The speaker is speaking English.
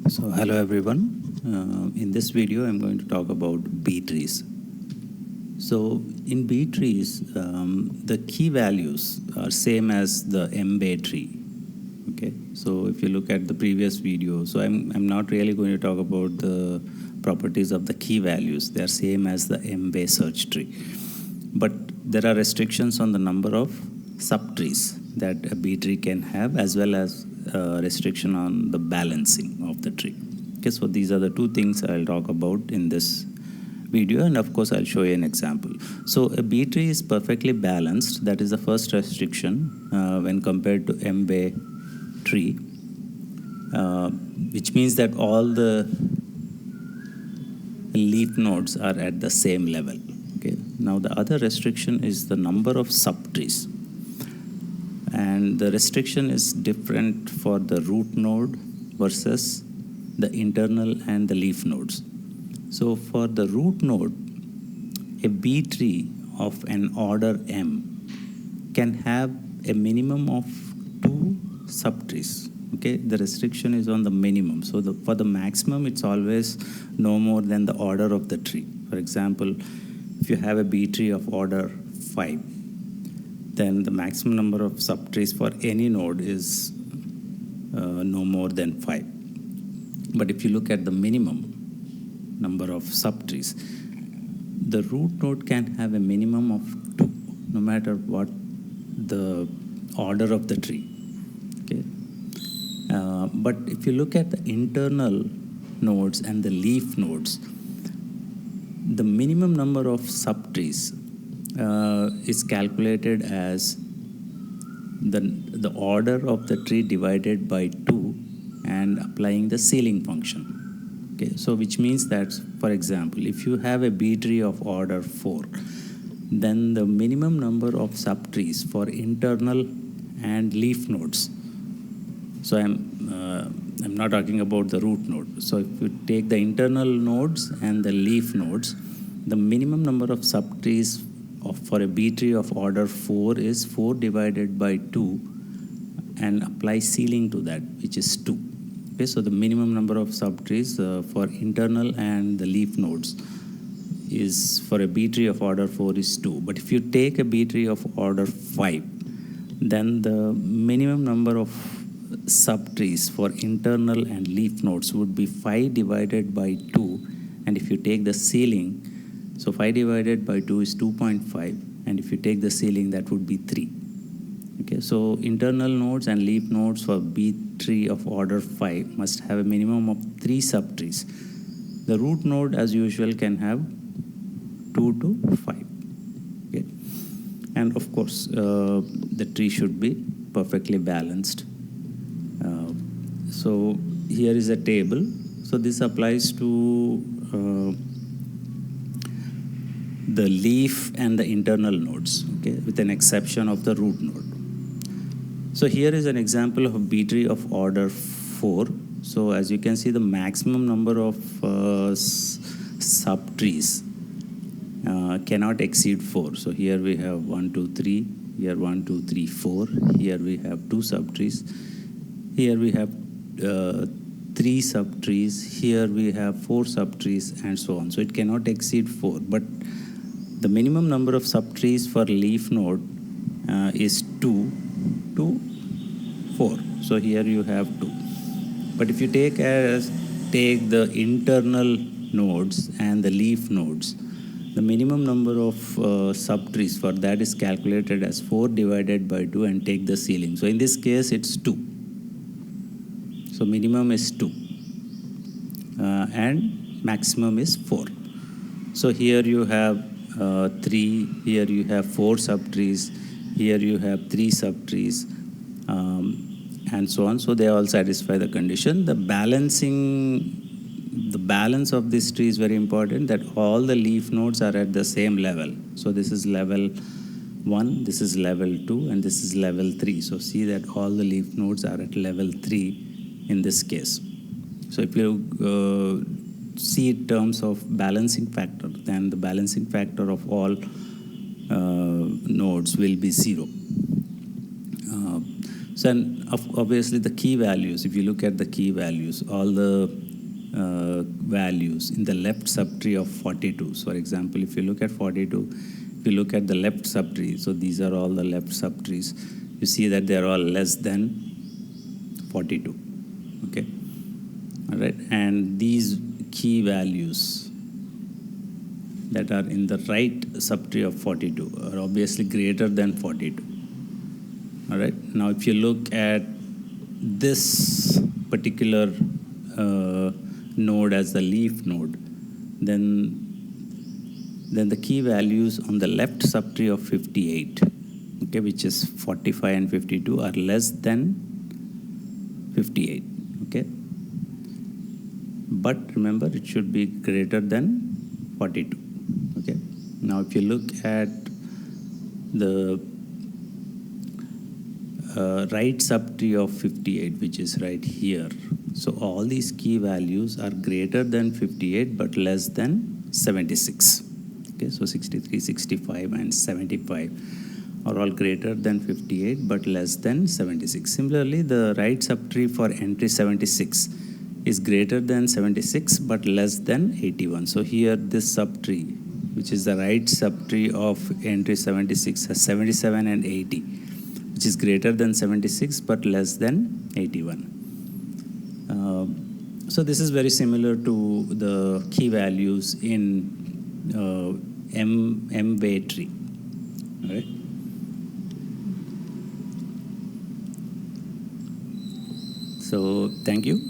So hello everyone. In this video I'm going to talk about B trees. So in B trees, the key values are same as the MBA tree. Okay. So if you look at the previous video, so I'm not really going to talk about the properties of the key values. They are same as the MBA search tree. But there are restrictions on the number of subtrees that a B tree can have, as well as restriction on the balancing of the tree. Okay, so these are the two things I'll talk about in this video, and of course I'll show you an example. So a B tree is perfectly balanced. That is the first restriction when compared to MBA tree, which means that all the leaf nodes are at the same level. Okay. Now the other restriction is the number of subtrees, and the restriction is different for the root node versus the internal and the leaf nodes. So for the root node, a B tree of an order M can have a minimum of 2 subtrees. Okay, the restriction is on the minimum. So for the maximum, it's always no more than the order of the tree. For example, if you have a B tree of order 5, then the maximum number of subtrees for any node is no more than 5. But if you look at the minimum number of subtrees, the root node can have a minimum of 2, no matter what the order of the tree. Okay. But if you look at the internal nodes and the leaf nodes, the minimum number of subtrees is calculated as the order of the tree divided by 2 and applying the ceiling function. Okay, so which means that, for example, if you have a B tree of order 4, then the minimum number of subtrees for internal and leaf nodes. So I'm not talking about the root node. So if you take the internal nodes and the leaf nodes, the minimum number of subtrees for a B tree of order 4 is 4 divided by 2 and apply ceiling to that, which is 2. Okay, so the minimum number of subtrees for internal and the leaf nodes is for a B tree of order 4 is 2. But if you take a B tree of order 5, then the minimum number of subtrees for internal and leaf nodes would be 5 divided by 2. And if you take the ceiling, so 5 divided by 2 is 2.5. And if you take the ceiling, that would be 3. Okay, so internal nodes and leaf nodes for B tree of order 5 must have a minimum of 3 subtrees. The root node, as usual, can have 2 to 5. Okay, and of course, the tree should be perfectly balanced. So here is a table. So this applies to the leaf and the internal nodes, okay, with an exception of the root node. So here is an example of B tree of order 4. So as you can see, the maximum number of subtrees cannot exceed 4. So here we have 1, 2, 3. Here 1, 2, 3, 4. Here we have 2 subtrees. Here we have 3 subtrees. Here we have 4 subtrees, and so on. So it cannot exceed 4. But the minimum number of subtrees for leaf node is 2 to 4. So here you have 2. But if you take the internal nodes and the leaf nodes, the minimum number of subtrees for that is calculated as 4 divided by 2 and take the ceiling. So in this case, it's 2. So minimum is 2 and maximum is 4. So here you have 3, here you have 4 subtrees, here you have 3 subtrees, and so on. So they all satisfy the condition. The balance of this tree is very important, that all the leaf nodes are at the same level. So this is level 1, this is level 2, and this is level 3. So see that all the leaf nodes are at level 3 in this case. So if you see in terms of balancing factor, then the balancing factor of all nodes will be 0. So and obviously the key values, if you look at the key values, all the values in the left subtree of 42. So for example, if you look at 42, if you look at the left subtree, so these are all the left subtrees, you see that they are all less than 42. Okay, all right, and these key values that are in the right subtree of 42 are obviously greater than 42. All right, now if you look at this particular node as the leaf node, then the key values on the left subtree of 58, okay, which is 45 and 52, are less than 58. Okay, but remember, it should be greater than 42. Okay, now if you look at the right subtree of 58, which is right here, so all these key values are greater than 58 but less than 76. Okay, so 63, 65 and 75 are all greater than 58 but less than 76. Similarly, the right subtree for entry 76 is greater than 76 but less than 81. So here this subtree, which is the right subtree of entry 76, has 77 and 80, which is greater than 76 but less than 81. So this is very similar to the key values in M-way tree. All right. So thank you.